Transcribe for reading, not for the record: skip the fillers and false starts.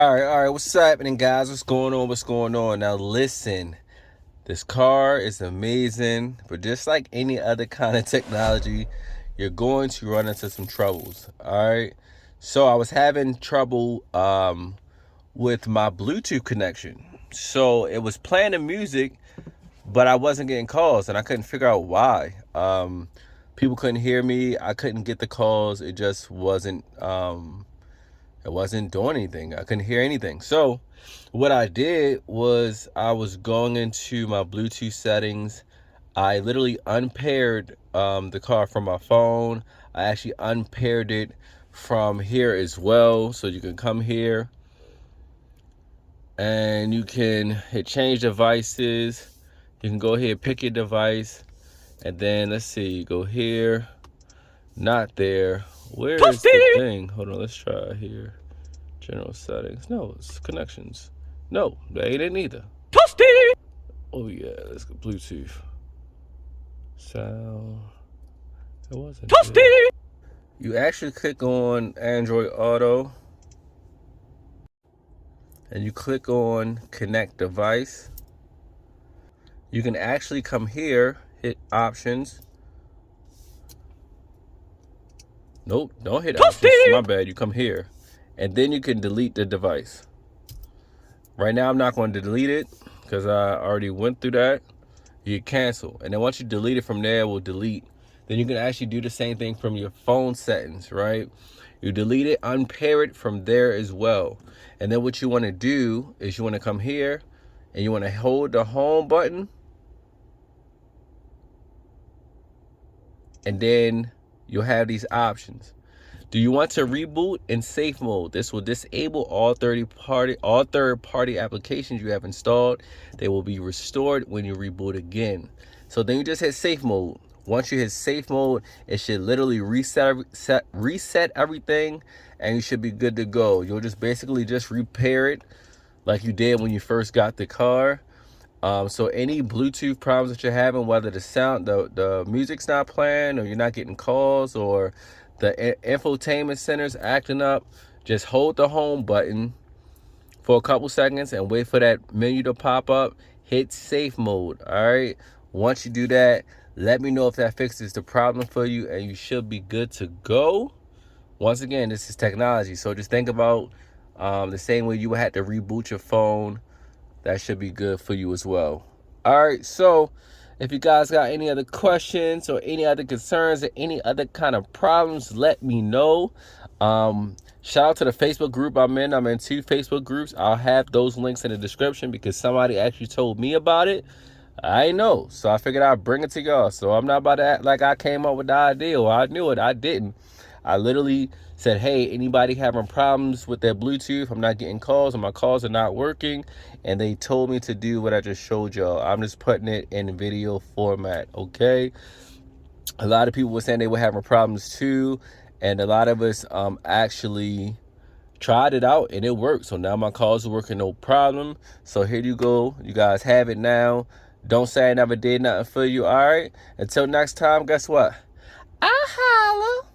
All right, what's happening, guys? What's going on? Now, listen, this car is amazing, but just like any other kind of technology, you're going to run into some troubles. All right, so I was having trouble with my Bluetooth connection. So it was playing the music, but I wasn't getting calls, and I couldn't figure out why. People couldn't hear me. I couldn't get the calls. It just wasn't doing anything. I couldn't hear anything. So what I did was I was going into my Bluetooth settings. I literally unpaired the car from my phone. I actually unpaired it from here as well. So you can come here and you can hit change devices. You can go ahead, pick your device, and then let's see, go here, not there. Where is the thing? Hold on, let's try here. General settings. No, it's connections. No, that ain't it neither. Toasty! Oh yeah, let's go Bluetooth. Sound. It wasn't Toasty! There. You actually click on Android Auto. And you click on Connect Device. You can actually come here, hit Options. Nope, don't hit Toasty! Options. My bad, you come here. And then you can delete the device. Right now, I'm not going to delete it because I already went through that. You cancel. And then once you delete it from there, we'll delete. Then you can actually do the same thing from your phone settings, right? You delete it, unpair it from there as well. And then what you want to do is you want to come here and you want to hold the home button. And then you'll have these options. Do you want to reboot in safe mode? This will disable all third-party applications you have installed. They will be restored when you reboot again. So then you just hit safe mode. Once you hit safe mode, it should literally reset everything, and you should be good to go. You'll just basically just repair it like you did when you first got the car. So any Bluetooth problems that you're having, whether the music's not playing, or you're not getting calls, or the infotainment center's acting up, just hold the home button for a couple seconds and wait for that menu to pop up. Hit safe mode. All right. Once you do that, let me know if that fixes the problem for you, and you should be good to go. Once again, this is technology, so just think about the same way you would have to reboot your phone. That should be good for you as well. All right, so if you guys got any other questions or any other concerns or any other kind of problems, let me know. Shout out to the Facebook group I'm in. I'm in 2 Facebook groups. I'll have those links in the description because somebody actually told me about it. I know, so I figured I'd bring it to y'all. So I'm not about to act like I came up with the idea or I knew it. I didn't. I literally said, hey, anybody having problems with their Bluetooth? I'm not getting calls, or my calls are not working. And they told me to do what I just showed y'all. I'm just putting it in video format, okay? A lot of people were saying they were having problems too. And a lot of us actually tried it out and it worked. So now my calls are working no problem. So here you go. You guys have it now. Don't say I never did nothing for you, all right? Until next time, guess what? I holla.